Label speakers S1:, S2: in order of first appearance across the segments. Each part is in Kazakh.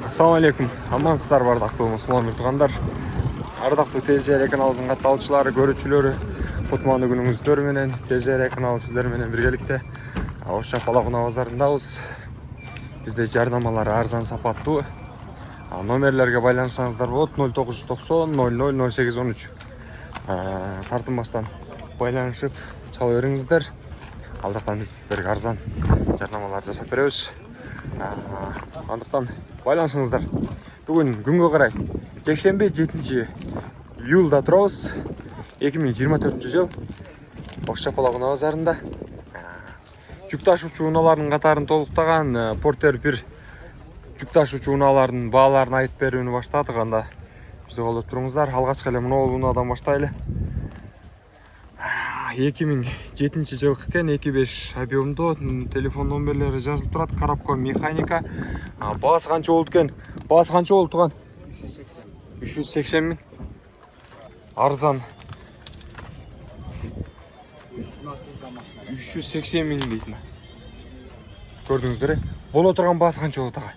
S1: Assalamu алейкум. Амансыздар бардактуу мусулман тугандар. Ардактуу ТЖР каналыбыздын катталуучулары, көрүүчүлөрү, кутмандуу күнүңүздөр менен ТЖР каналы сиздер менен биргеликте Ош Шапалакуна базарындабыз. Бизде жардамалар арзан сапаттуу. Номерлерге байланышсаңыздар болот 0990 00 0813. Тартынбастан байланышып чала бериңиздер. Ал жактан биз сиздерге арзан жардамалар жасап беребиз. Андыктан байланышыңыздар. Бүгүн күнгө карай жекшемби 7-июлда турабыз. 2024 жыл Ош Шапалакуна базарында. Жүк ташуучу унаалардын катарын толуктаган Портер 1 жүк ташуучу унаалардын бааларын айтып берүүнү баштадык. Анда бизди колдоп туруңуздар. Алгачкы эле мына унаадан баштайлы. 2007 жылкы экен, 2.5 объемдуу, телефон номерлери жазылып турат. Коробко механика. Баасы канча болду экен? Баасы канча болду туган? 380 миң. Арзан 380 миң дейт. Көрдүңүздөр, боло турган баасы канча болот ага?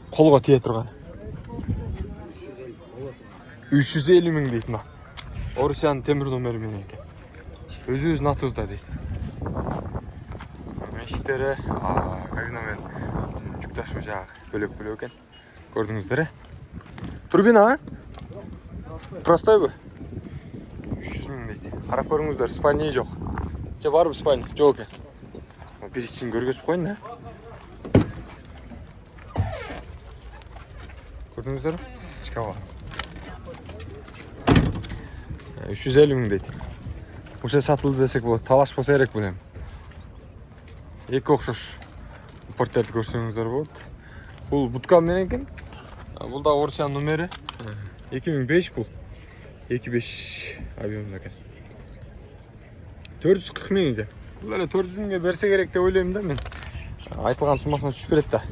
S1: Колго тие турган 350 миң дейт. Орусиянын темир номери менен экен. Өзүбүздүн атыбызда дейт. Эшиктери кабина менен жүк ташуу жагы бөлөк экен. Көрдүңүздөр. Турбина простойбу? 300 миң дейт. Карап көрүңүздөр, спальня жок. Же барбы спальня? Жок экен. Бир ичин көргөзүп коеюн да. Көрдүңүздөр? Ичке бар. 350 миң дейт. Ушул сатылды десек болот. Талаш болсо керек бул эми. Эки окшош порттерди көрсөңүздөр болот. Бул буткал менен экен. Бул да Орусиянын номери. 2005 бул. 2.5 объемда экен. 440 миң экен. Бул эле 400 миңге берсе керек деп ойлойм да мен. Айтылган суммасына түшүп берет да.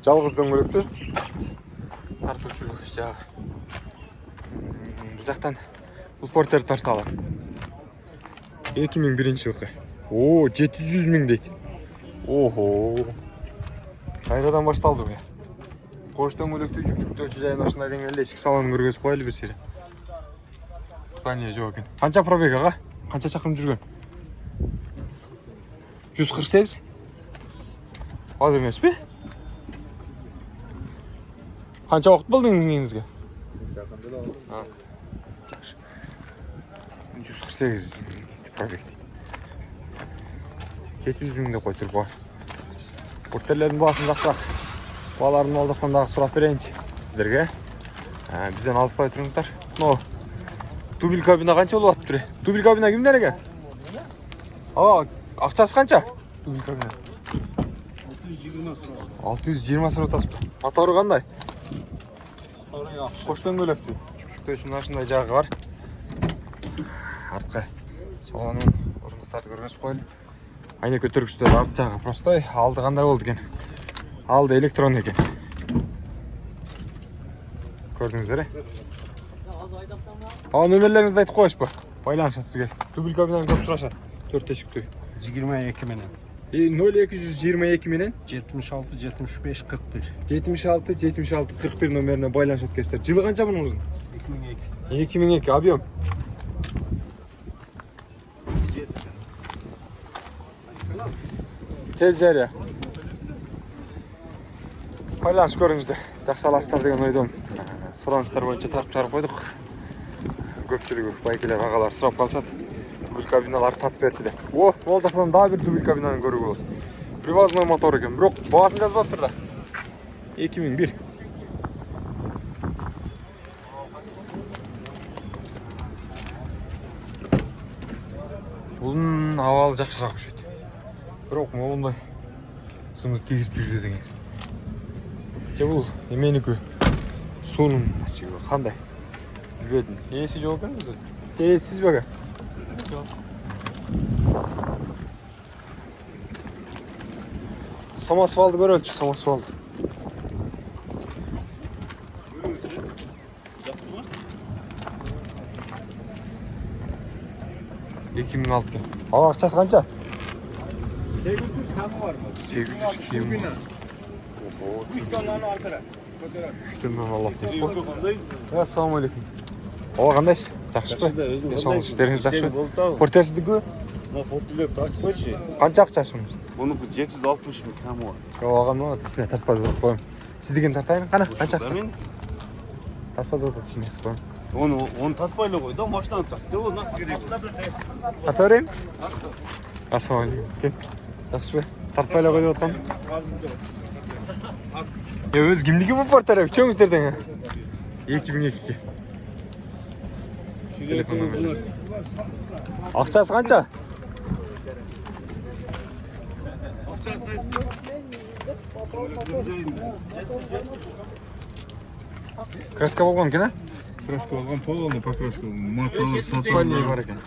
S1: Жалгыз дөңгөлөктү тартуучу жагы. Бул жактан бул портер тарта алат. 2001 жылкы. 700 миң дейт. Охо. Кайрадан башталды бу. Кош дөңгөлөктүү жүктөөчү жайын ушундай деңгээлде эшик салонун көргөзүп коелу бир сире. Спальня жок экен. Канча пробег ага? Канча чакырым жүргөн? 148. Аз эмеспи? Канча убакыт болду мингениңизге?
S2: Жакында да алдым.
S1: 148 пробег дейт. 700 миң деп койдур баасы. Портерлердин баасын жакшыраак. Бааларын ал жактан дагы сурап берейинчи сиздерге. Бизден алыспай туруңуздар. Но дубл кабина канча болуп атыптыр? Дубл кабина кимдер экен? Акчасы канча? Дубл кабина 620 сом атасызбы? Мотору кандай?
S2: Мотору жакшы.
S1: Кош дөңгөлөктүү. Жүктөөчүнүн ашындай жагы бар. Арткы салонун орундуктарды көргөзүп коелу. Айна көтөргүчтөр арт жагы простой. Алды кандай болду экен? Алды электрон экен. Көрдүңүздөр. Номерлериңизди айтып коюшпу? Байланышат сизге. Дубл кабинаны көп сурашат. 4 эшиктүү.
S2: 22 менен.
S1: 0222 менен
S2: 76 75 41.
S1: 76 76 41 номерине байланышат кесиптер. Жылы канча мунуңуздун?
S2: 2002.
S1: 2002 объем. Тез жария. Байланышып көрүңүздөр. Жакшы аласыздар деген ойдомун. Сураныштар боюнча тартып чыгарып койдук. Көпчүлүгү байкелер агалар сурап калышат. Дубл кабиналар татып берси деп. Ол жактан дагы бир дубл кабинаны көрүүгө болот. Привозной мотор экен. Бирок баасын жазбаптыр да. 2001. Bunun havalı жакшыраак өшөйт. Бирок моундай сымды тийгизип жүрдү деген. Же бул эменики суунун кандай? Билбедим. Ээси жок экен өзү. Ээсиз бега? Жок. Самосвалды көрөлчү, самосвалды. 2006 ken. Ага акчасы канча?
S2: 800 kamı var mı?
S1: 800 kiyim. Oho.
S2: 3 tonlarını aldılar.
S1: Üçtен Allah deyip. Assalamu alaikum. Ова кандай? Жакшыбы? Соңуз иштериңиз жакшыбы? Портерждигби?
S3: На портилер ташпачы.
S1: Канча акчасы?
S3: Онуку 760 миң камы бар.
S1: Оған тісіне тартпады деп қоyayım. Сіздеген тартайын қана? Қанша ақса?
S3: Мен
S1: Тартпады деп тісіне қоyayım.
S3: оны тартпайлы қой да машинаны тартты. Ол нақ керек.
S1: Тарта берейін? Ассалаумағалейкум. Кел. Жақсы бе? Тартпайлы қой деп отқан. Өз кімдігі бұл порттар әп? Чөңіздерден? 2002-ге. Ақшасы қанша? Краска болған екен, а?
S4: Краска алған полный покраска маталар
S1: Спальный бар екен.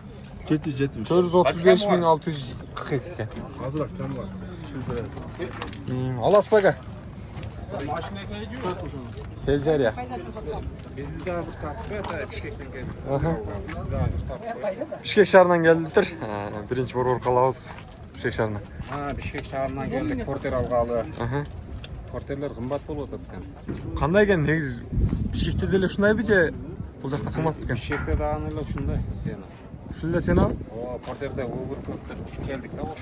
S4: 770.
S1: 435.642 екен.
S4: Азырақ кам бар.
S1: Аласыз ба аға? Тез жария.
S2: Bizde daha bu tatlı Bişkek'ten geldi.
S1: Бишкек шаарынан келдиптир. Биринчи борбор калабыз Бишкек шаарынан.
S2: Bişkek şehrinden geldik. Porter algalı. Porterler kımbat bolup atkan.
S1: Кандай экен негизи Бишкекте деле ушундайбы же бул жакта кымбат экен?
S2: Bişkek'te daha neler şunday seni.
S1: Ушул эле сен ал?
S2: O porterde uğur köftür. Geldik de hoş.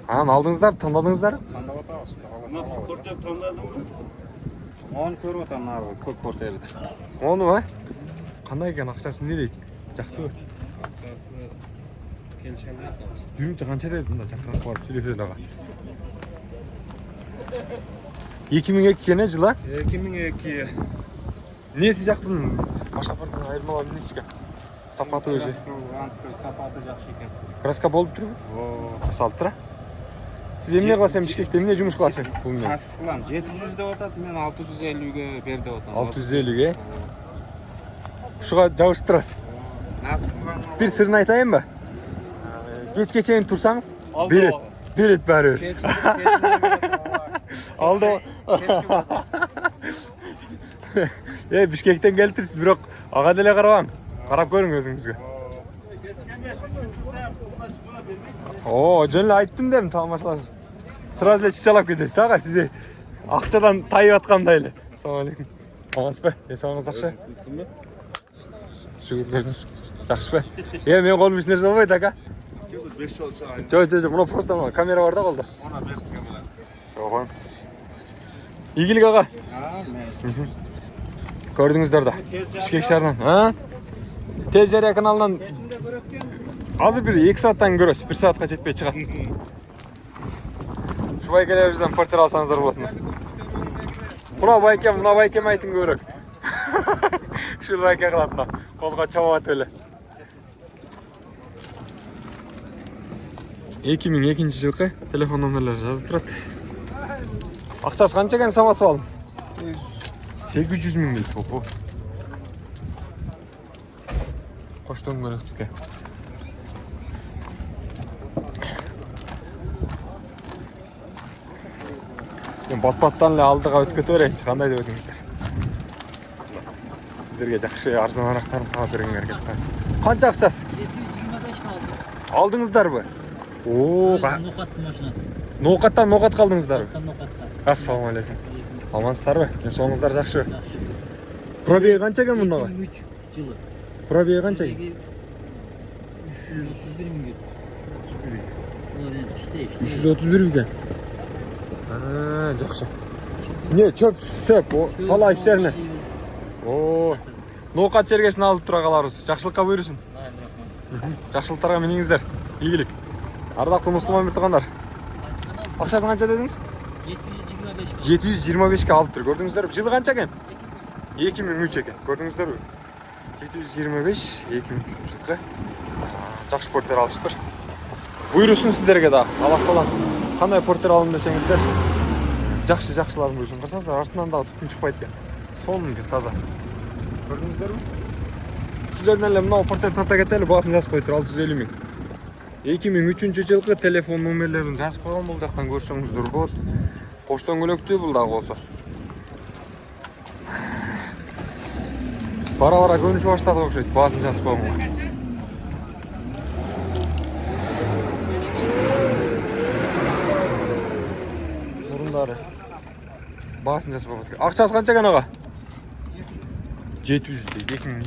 S1: Анан алдыңыздар, тандадыңыздар?
S2: Kanda batağız.
S3: Нақ портер таңдадым.
S2: Onu көріп отам abi көк porterde.
S1: Ону а? Кандай экен акчасы не дейт? Жактыбы?
S2: Akçası gelişenler atамыз.
S1: Жүрүнчө канча деді мында жакырак барып сүйлөп ага. 2002 экен жылы?
S2: 2002.
S1: Несі жактын башкапардын айырмалары эмнеси экен? Сапаты өзү.
S2: Сапаты жақсы екен.
S1: Краска болуп турбу? Жасалып тура. Сиз эмне кыласыз Бишкекте эмне жумуш кыласыз бул менен?
S2: Такси кылам. 700 деп атат, мен 650ге бер деп атам.
S1: 650ге. Ушуга жабышып турасыз.
S2: Насып кылган.
S1: Бир сырын айтайынбы? Кечке чейин турсаңыз, берет баары. Алды. Бишкектен келтирсиз, бирок ага деле карабаң. Карап көрүң өзүңүзгө. О, жөн эле айттым дем, тамашалап. Сразу эле чычалап кетесиз ага, сиз акчадан тайып аткандай эле. Ассалам алейкум. Амансызбы? Эсогуңуз жакшы? Шүгүр көрүңүз. Жакшыбы? Мен колум эч нерсе болбойт ака. Жок, мына просто камера бар да колдо.
S2: Ona berdik kamera.
S1: Жок. Ийгилик ага. Көрдүңүздөр да. Бишкек шаарынан, Тез жария каналынан азыр бир 2 сааттан көрөсүз, 1 саатка жетпей чыгат. Ушу байкелерибизден портер алсаңыздар болот. Мына байкем айтың көрөк. Ушул байке кылат да, колго чабат эле. 2002 жылкы телефон номерлери жазылып турат. Акчасы канча экен самасы алдым? 800 миң дейт бопу. Коштон көрөктүкө. Бат-баттан эле алдыга өткөтө берейинчи, кандай деп өтүңүздөр? Сиздерге жакшы арзанарактарын таап берүүгө аракет кылам. Канча акчасы?
S5: 725 kaldı.
S1: Алдыңыздарбы? Оо,
S5: Nokat maşinası.
S1: ноокаттан ноокат калдыңыздарбы?
S5: Nokattan.
S1: Ассаламу алейкум. Амансыздарбы? Соңуңуздар жакшыбы? Пробеги канча экен мундага?
S5: 2003 yılı.
S1: Пробеги канча?
S5: 331 gün. İşte.
S1: 331 экен. Жакшы. Не, чөп, сөп, тала иштерине. Оо. Ноокат жергесин алып тура каларбыз. Жакшылыкка буйрусун. Жакшылыктарга миниңиздер. Ийгилик. Ардактуу мусулман мыртыгандар. Акчасы канча дедиңиз?
S5: 725.
S1: 725ке алып тур. Көрдүңүздөрбү? Жылы канча экен? 2003 экен. Көрдүңүздөрбү? 725 2003 жылкы. Жакшы портер алышыптыр. Буйрусун сиздерге да. Алак балам. Кандай портер алым десеңиздер, жакшыларын буйрусун кылсаңыздар, артынан дагы түтүн чыкпайт экен. Сонун экен, таза. Көрдүңүздөрбү? Ушул жерден эле мына портер тарта кетели, баасын жазып коюптур, 650 миң. 2003 жылкы телефон номерлерин жазып койгон, бул жактан көрсөңүздөр болот. Коштон көлөктүү бул дагы болсо. Бара-бара көнүшүп баштады окшойт, баасын жазып койгон. алчылары. Баасын жазып коет. Акчасы канча экен ага? 700 дейт, 2000.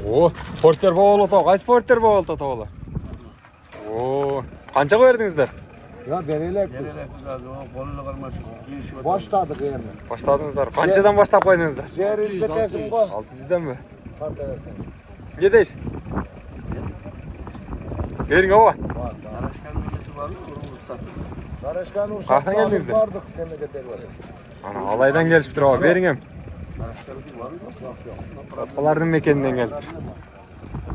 S1: О, портер болуп атат. Кайсы портер болуп атат ала? О, канчага бердиңиздер?
S6: Ya berelek biz.
S3: Koluna karmaşık.
S6: Başladık yani.
S1: Баштадыңыздар. Канчадан баштап койдуңуздар?
S6: Serin betesin bu.
S1: 600'den
S6: Kart edersen.
S1: Ne дейсиз? Бериң ооба.
S3: Araçkan bilgisi var mı? Onu ruhsatı.
S6: Karışkan
S1: Kalktan geldiniz de.
S6: vardık memlekete var.
S1: Ana alaydan geliptir ооба. Бериң эм.
S3: Araçkan bilgisi var mı? Yok yok.
S1: Капалардын мекенинен келиптир.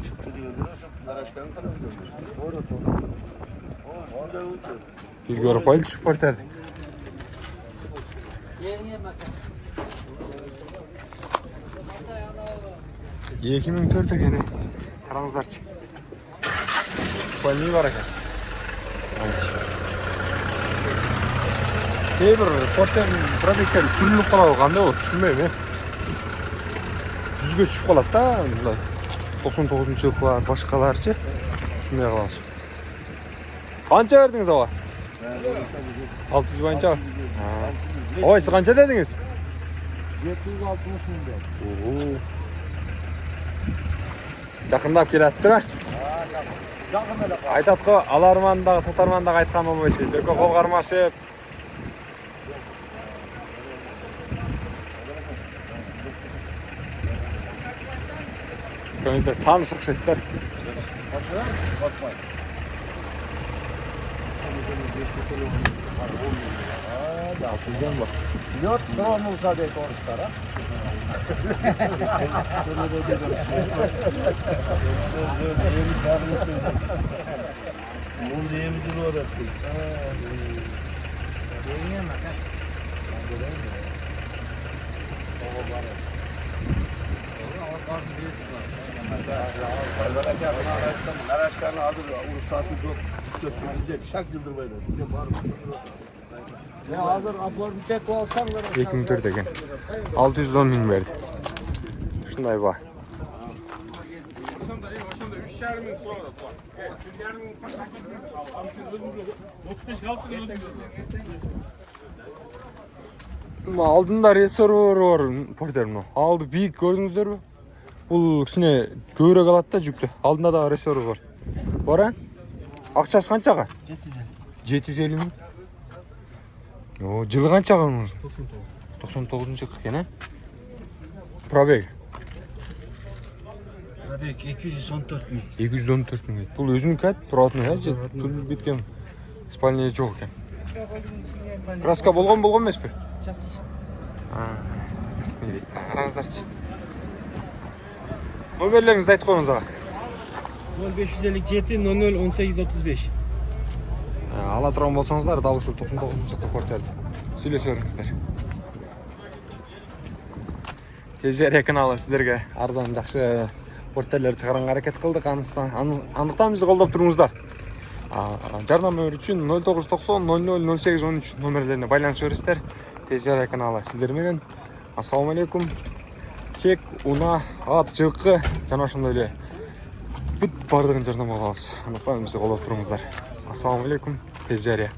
S3: Çıktı gönderiyorsun. Araçkanın tarafı gönderiyor.
S6: Doğru.
S3: Orada uçuyor.
S1: Биз көрүп койдук портерди.
S5: Yerine bakın.
S1: 2004 экен. Караңыздарчы. Спальный бар экен. Кейбір портердин пробегтери түрүнүп калабы, кандай болот түшүнбөйм э. 100ге түшүп калат да, мындай 99-жылкылар, башкаларчы. Түшүнбөй калабыз. Канча бердиңиз ага? 600 боюнча. Ой, сиз канча дедиңиз?
S6: 760 bin der.
S1: Oo. Жакындап келаттыр а?
S6: Yakın öyle.
S1: Айтат го, алармандагы, сатармандагы айткан болбойт дейт. Экөө кол кармашып. Көңүздө тааныш окшойсуздар. Altızdan bak.
S6: Yok drone olsa deyip oruçlara.
S3: Bunu diyemeyeceğim orada.
S5: Yerine bakın.
S3: Araçkanı hazır. Ruhsatı yok. Götürecek. Şak yıldır böyle.
S6: Ya hazır apor bir tek olsam
S1: 2004 eкен. 610 000 берди. Ушундай ба. Алдында рессорвер бар портермин. Алды бийик көрдүңүздөрбү? Бул кичине көбүрөөк алат да жүктү. Алдында да рессорвер бар. Бара? Акчасы канчага? 750 000. О, жылы канчага муну? 99 экен, а? Пробег.
S3: Peki 214 bin.
S1: 214 000. Бул өзүнүкү ат, проводной, а? Түлүп кеткен. Спальня жок экен. Краска болгон эмеспи? Караңыздарчы. Номерлериңизди айтып коюңуз ага.
S7: 0557 00 18 35.
S1: Ала турган болсоңуздар, дал ушул 99-жылкы портерди сүйлөшө бериңиздер. TGR каналы сиздерге арзан жакшы портерлер чыгаранга аракет кылдык. Андыктан бизди колдоп туруңуздар. Жардам үчүн 0990 00 08 13 номерлерине байланыша бересиздер. TGR каналы сиздер менен. Ассаламу алейкум. Чек, уна, ат, жылкы жана ошондой эле бүт бардыгын жардам алабыз. Андыктан бизди колдоп туруңуздар. Ассаламу алейкум. TGR